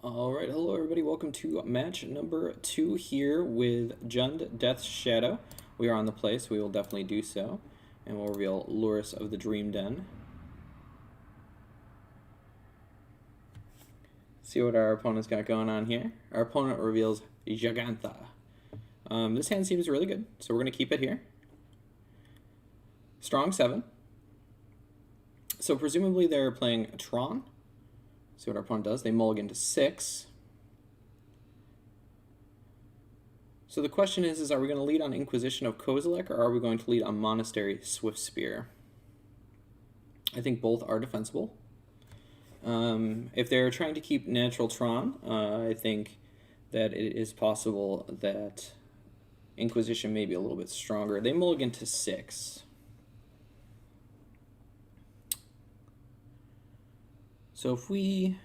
All right, hello everybody. Welcome to match number 2 here with Jund Death's Shadow. We are on the play, so we will definitely do so. And we'll reveal Lurrus of the Dream Den. See what our opponent's got going on here. Our opponent reveals Jagantha. This hand seems really good, so we're going to keep it here. Strong 7. So presumably they're playing a Tron. See what our opponent does. They mulligan to 6. So the question is are we going to lead on Inquisition of Kozilek, or are we going to lead on Monastery Swiftspear? I think both are defensible. If they're trying to keep natural Tron, I think that it is possible that Inquisition may be a little bit stronger. They mulligan to 6. So if we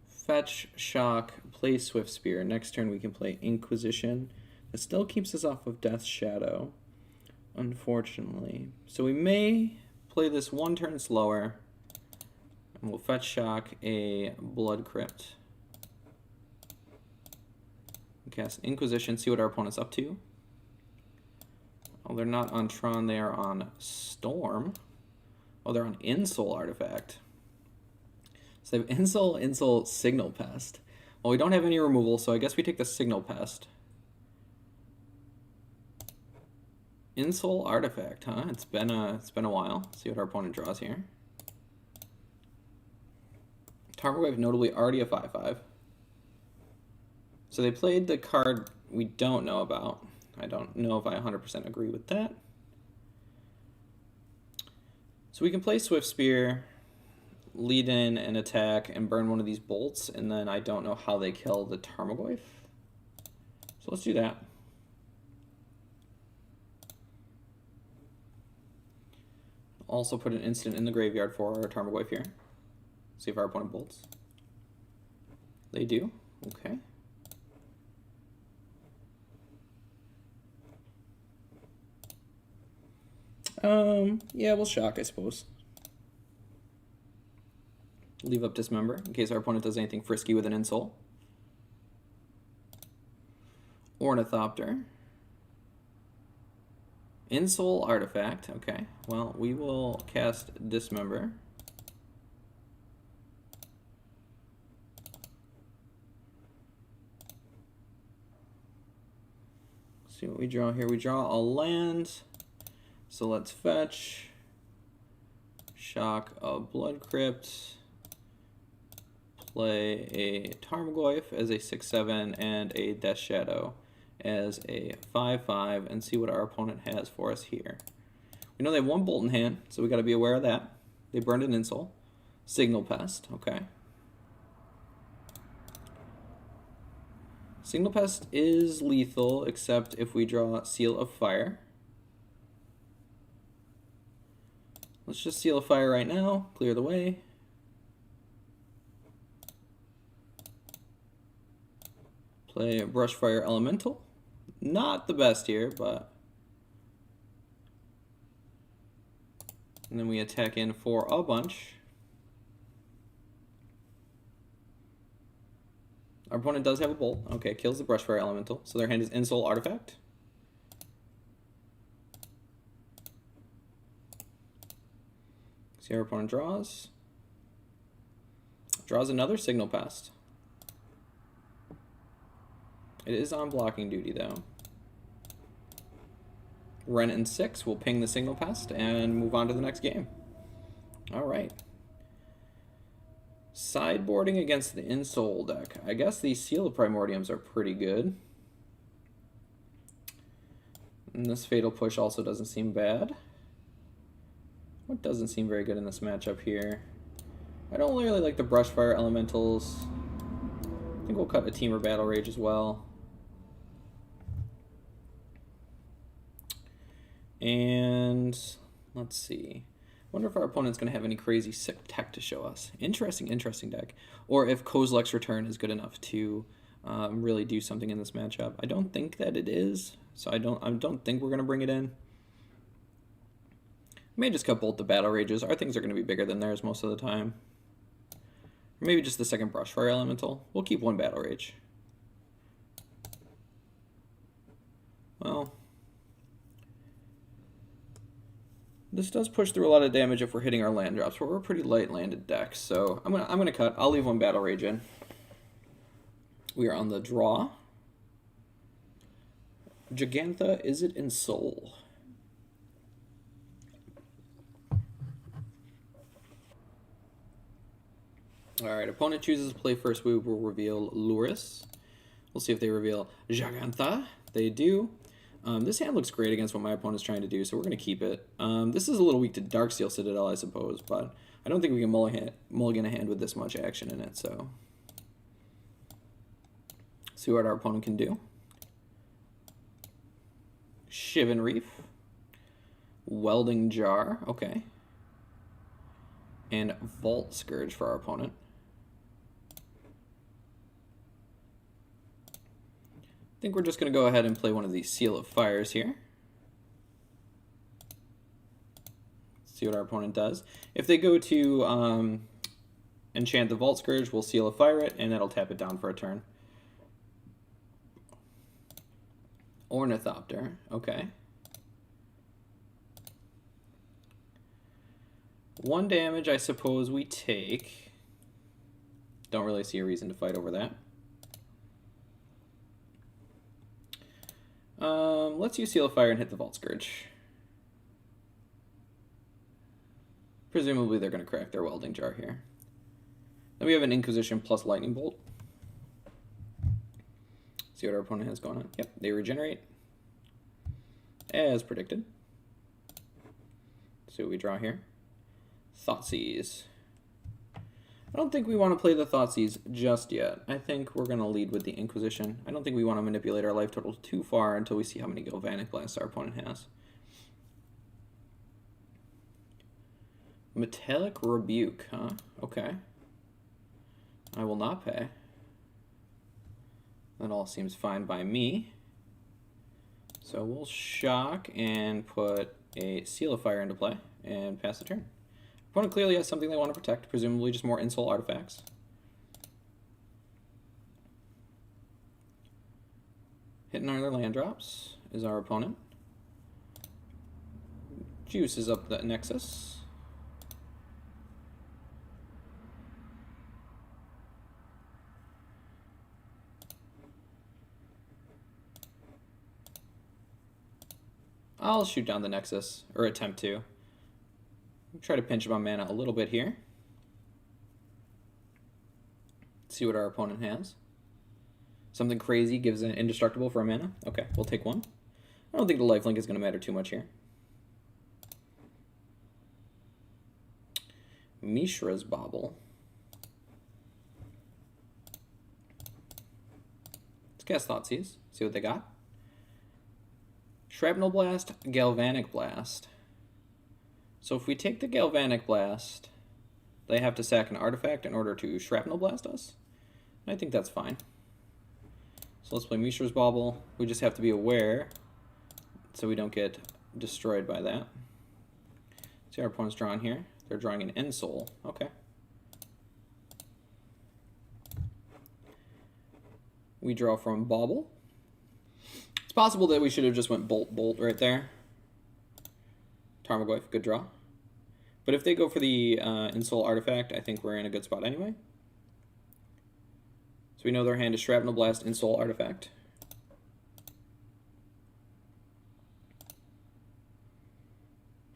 fetch, shock, play Swiftspear, next turn we can play Inquisition. It still keeps us off of Death's Shadow, unfortunately. So we may play this one turn slower, and we'll fetch, shock a Blood Crypt. Cast Inquisition, see what our opponent's up to. Oh, they're not on Tron, they are on Storm. Oh, they're on Insole Artifact. So they have Insole, Signal Pest. Well, we don't have any removal, so I guess we take the Signal Pest. Insole Artifact, huh? It's been a while. Let's see what our opponent draws here. Tarmogoyf notably already a 5/5. So they played the card we don't know about. I don't know if I 100% agree with that. So we can play Swiftspear, lead in and attack and burn one of these bolts, and then I don't know how they kill the Tarmogoyf. So let's do that. Also put an instant in the graveyard for our Tarmogoyf here. See if our opponent bolts. They do. Okay. Yeah, we'll shock, I suppose. Leave up Dismember in case our opponent does anything frisky with an Insole. Ornithopter. Insole Artifact. Okay, well, we will cast Dismember. See what we draw here. We draw a land. So let's fetch, shock a Blood Crypt, play a Tarmogoyf as a 6/7 and a Death Shadow as a 5/5, and see what our opponent has for us here. We know they have one bolt in hand, so we got to be aware of that. They burned an Insole. Signal Pest, okay. Signal Pest is lethal, except if we draw Seal of Fire. Let's just Seal of Fire right now, clear the way. Play Brushfire Elemental. Not the best here, but... And then we attack in for a bunch. Our opponent does have a bolt. Okay, kills the Brushfire Elemental. So their hand is Insole Artifact. See our opponent draws. Draws another Signal Pest. It is on blocking duty though. Ren and 6 will ping the Signal Pest and move on to the next game. Alright. Sideboarding against the Insole deck. I guess these Seal of Primordiums are pretty good. And this Fatal Push also doesn't seem bad. What doesn't seem very good in this matchup here? I don't really like the Brushfire Elementals. I think we'll cut a Temur Battle Rage as well. And let's see. I wonder if our opponent's going to have any crazy sick tech to show us. Interesting deck. Or if Kozilek's Return is good enough to really do something in this matchup. I don't think that it is, so I don't think we're going to bring it in. May just cut both the Battle Rages. Our things are going to be bigger than theirs most of the time. Or maybe just the second Brushfire Elemental. We'll keep one Battle Rage. Well, this does push through a lot of damage if we're hitting our land drops, but we're a pretty light landed deck, so I'm gonna cut. I'll leave one Battle Rage in. We are on the draw. Gigantha, is it in Soul? Alright, opponent chooses to play first. We will reveal Luris. We'll see if they reveal Gigantha. They do. This hand looks great against what my opponent's trying to do, so we're going to keep it. This is a little weak to Darksteel Citadel, I suppose, but I don't think we can mulligan a hand with this much action in it, so... See what our opponent can do. Shivan Reef. Welding Jar, okay. And Vault Scourge for our opponent. I think we're just going to go ahead and play one of these Seal of Fires here. See what our opponent does. If they go to enchant the Vault Scourge, we'll Seal of Fire it, and that'll tap it down for a turn. Ornithopter, okay. 1 damage, I suppose we take. Don't really see a reason to fight over that. Let's use Seal of Fire and hit the Vault Scourge. Presumably they're going to crack their Welding Jar here. Then we have an Inquisition plus Lightning Bolt. See what our opponent has going on. Yep, they regenerate. As predicted. See what we draw here. Thoughtseize. I don't think we want to play the Thoughtseize just yet. I think we're going to lead with the Inquisition. I don't think we want to manipulate our life total too far until we see how many Galvanic Blasts our opponent has. Metallic Rebuke, huh? Okay. I will not pay. That all seems fine by me. So we'll shock and put a Seal of Fire into play and pass the turn. Opponent clearly has something they want to protect, presumably just more insult artifacts. Hitting our other land drops is our opponent. Juice is up the Nexus. I'll shoot down the Nexus, or attempt to. Try to pinch him on mana a little bit here. See what our opponent has. Something crazy gives an indestructible for a mana. Okay, we'll take one. I don't think the lifelink is going to matter too much here. Mishra's Bauble. Let's cast Thoughtseize. See what they got. Shrapnel Blast, Galvanic Blast. So if we take the Galvanic Blast, they have to sack an artifact in order to Shrapnel Blast us. And I think that's fine. So let's play Mishra's Bauble. We just have to be aware so we don't get destroyed by that. See our opponent's drawing here. They're drawing an Ensoul. Okay. We draw from Bauble. It's possible that we should have just went Bolt right there. Tarmogoyf, good draw. But if they go for the Ensoul artifact, I think we're in a good spot anyway. So we know their hand is Shrapnel Blast, Ensoul artifact.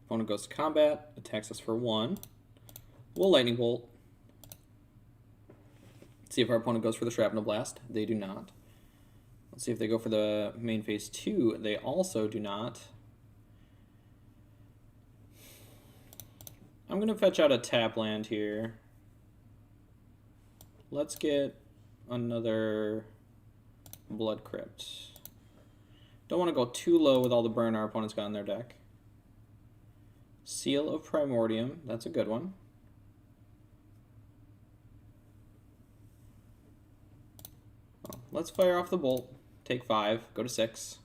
Opponent goes to combat, attacks us for 1. We'll Lightning Bolt. See if our opponent goes for the Shrapnel Blast. They do not. Let's see if they go for the main phase 2. They also do not. I'm going to fetch out a tap land here. Let's get another Blood Crypt. Don't want to go too low with all the burn our opponent's got in their deck. Seal of Primordium, that's a good one. Well, let's fire off the bolt. Take 5, go to 6.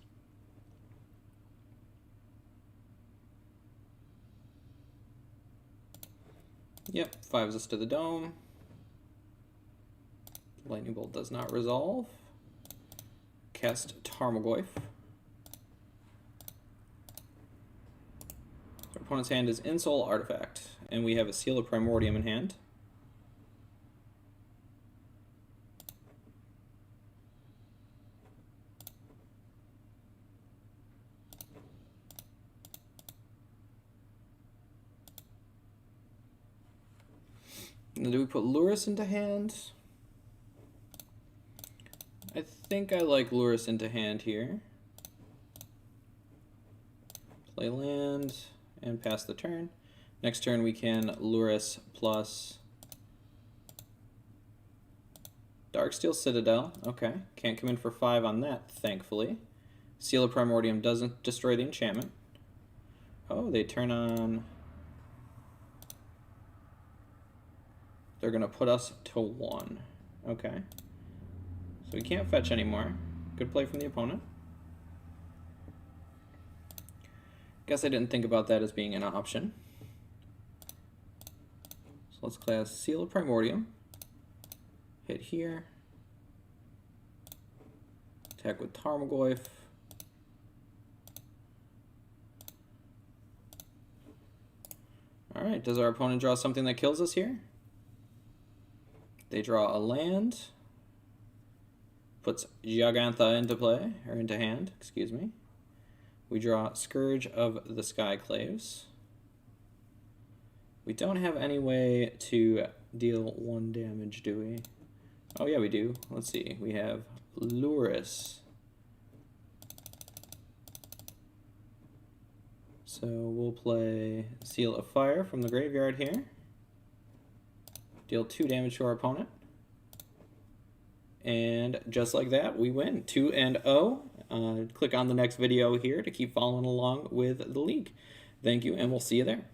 Yep, 5s us to the dome. Lightning Bolt does not resolve. Cast Tarmogoyf. Our opponent's hand is Insole Artifact, and we have a Seal of Primordium in hand. Now, do we put Lurrus into hand? I think I like Lurrus into hand here. Play land and pass the turn. Next turn we can Lurrus plus Darksteel Citadel. Okay, can't come in for 5 on that, thankfully. Seal of Primordium doesn't destroy the enchantment. Oh, they turn on... They're going to put us to 1. Okay. So we can't fetch anymore. Good play from the opponent. Guess I didn't think about that as being an option. So let's cast Seal of Primordium. Hit here. Attack with Tarmogoyf. Alright, does our opponent draw something that kills us here? They draw a land. Puts Jagantha into play, or into hand, excuse me. We draw Scourge of the Skyclaves. We don't have any way to deal 1 damage, do we? Oh yeah, we do. Let's see. We have Lurrus. So we'll play Seal of Fire from the graveyard here. Deal 2 damage to our opponent. And just like that, we win 2-0. Click on the next video here to keep following along with the league. Thank you, and we'll see you there.